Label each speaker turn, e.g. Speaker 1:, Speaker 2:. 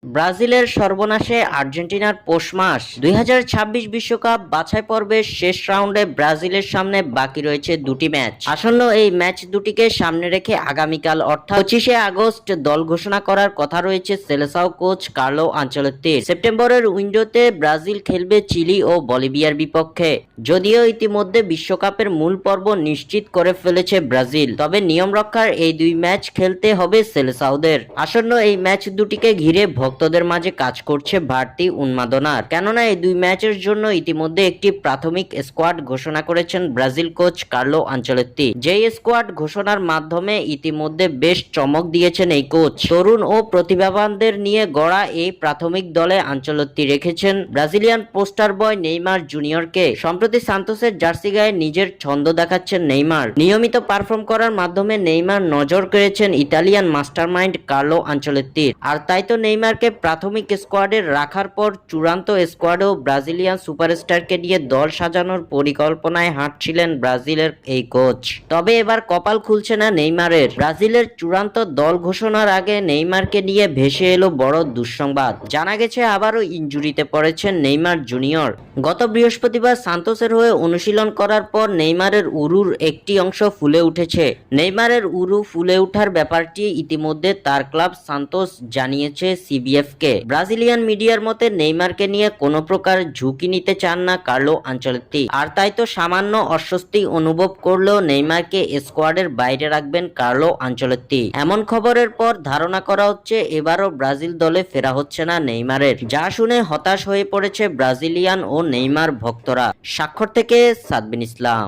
Speaker 1: ব্রাজিলের সর্বনাশে আর্জেন্টিনার পৌষ মাস। ২০২৬ বিশ্বকাপ বাছাই পর্বের শেষ রাউন্ডে ব্রাজিলের সামনে বাকি রয়েছে দুটি ম্যাচ। আসন্ন এই ম্যাচ দুটিকে সামনে রেখে আগামীকাল অর্থাৎ ২৫শে আগস্ট দল ঘোষণা করার কথা রয়েছে সেলেসাও কোচ কার্লো আনচেলত্তির। সেপ্টেম্বরের উইন্ডোতে ব্রাজিল খেলবে চিলি ও বলিভিয়ার বিপক্ষে। যদিও ইতিমধ্যে বিশ্বকাপের মূল পর্ব নিশ্চিত করে ফেলেছে ব্রাজিল, তবে নিয়ম রক্ষার এই দুই ম্যাচ খেলতে হবে সেলেসাওদের। আসন্ন এই ম্যাচ দুটিকে ঘিরে ভক্তদের মাঝে কাজ করছে বাড়তি উন্মাদনার, কেননা এই দুই ম্যাচের জন্য ইতিমধ্যে একটি প্রাথমিক স্কোয়াড ঘোষণা করেছেন ব্রাজিল কোচ কার্লো আনচেলত্তি। যেই স্কোয়াড ঘোষণার মাধ্যমে ইতিমধ্যে বেশ চমক দিয়েছেন এই কোচ। তরুণ ও প্রতিভাবানদের নিয়ে গড়া এই প্রাথমিক দলে আনচেলত্তি রেখেছেন ব্রাজিলিয়ান পোস্টার বয় নেইমার জুনিয়রকে। সম্প্রতি সান্তোসের জার্সি গায়ে নিজের ছন্দ দেখাচ্ছেন নেইমার। নিয়মিত পারফর্ম করার মাধ্যমে নেইমার নজর কেড়েছেন ইতালিয়ান মাস্টারমাইন্ড কার্লো আনচেলত্তির। আর তাই তো নেইমারকে প্রাথমিক স্কোয়াডে রাখার পর চূড়ান্ত স্কোয়াডেও ব্রাজিলিয়ান সুপারস্টারকে নিয়ে দল সাজানোর পরিকল্পনায় হাঁটছিলেন ব্রাজিলের এই কোচ। তবে এবার কপাল খুলছে না নেইমারের। ব্রাজিলের চূড়ান্ত দল ঘোষণার আগে নেইমারকে নিয়ে ভেসে এলো বড় দুঃসংবাদ। জানা গেছে আবারও ইনজুরিতে পড়েছেন নেইমার জুনিয়র। গত বৃহস্পতিবার সান্তোসের হয়ে অনুশীলন করার পর নেইমারের উরুর একটি অংশ ফুলে উঠেছে। নেইমারের উরু ফুলে ওঠার ব্যাপারটি ইতিমধ্যে তার ক্লাব সান্তোস জানিয়েছে সিবিএফকে। ব্রাজিলিয়ান মিডিয়ার মতে নেইমারকে নিয়ে কোনো প্রকার ঝুঁকি নিতে চান না কার্লো আনচেলত্তি। আর তাই তো সামান্য অস্বস্তি অনুভব করলেও নেইমারকে স্কোয়াডের বাইরে রাখবেন কার্লো আনচেলত্তি। এমন খবরের পর ধারণা করা হচ্ছে এবারও ব্রাজিল দলে ফেরা হচ্ছে না নেইমারের, যা শুনে হতাশ হয়ে পড়েছে ব্রাজিলিয়ান ও নেইমার ভক্তরা। স্বাক্ষর থেকে সাদবিন ইসলাম।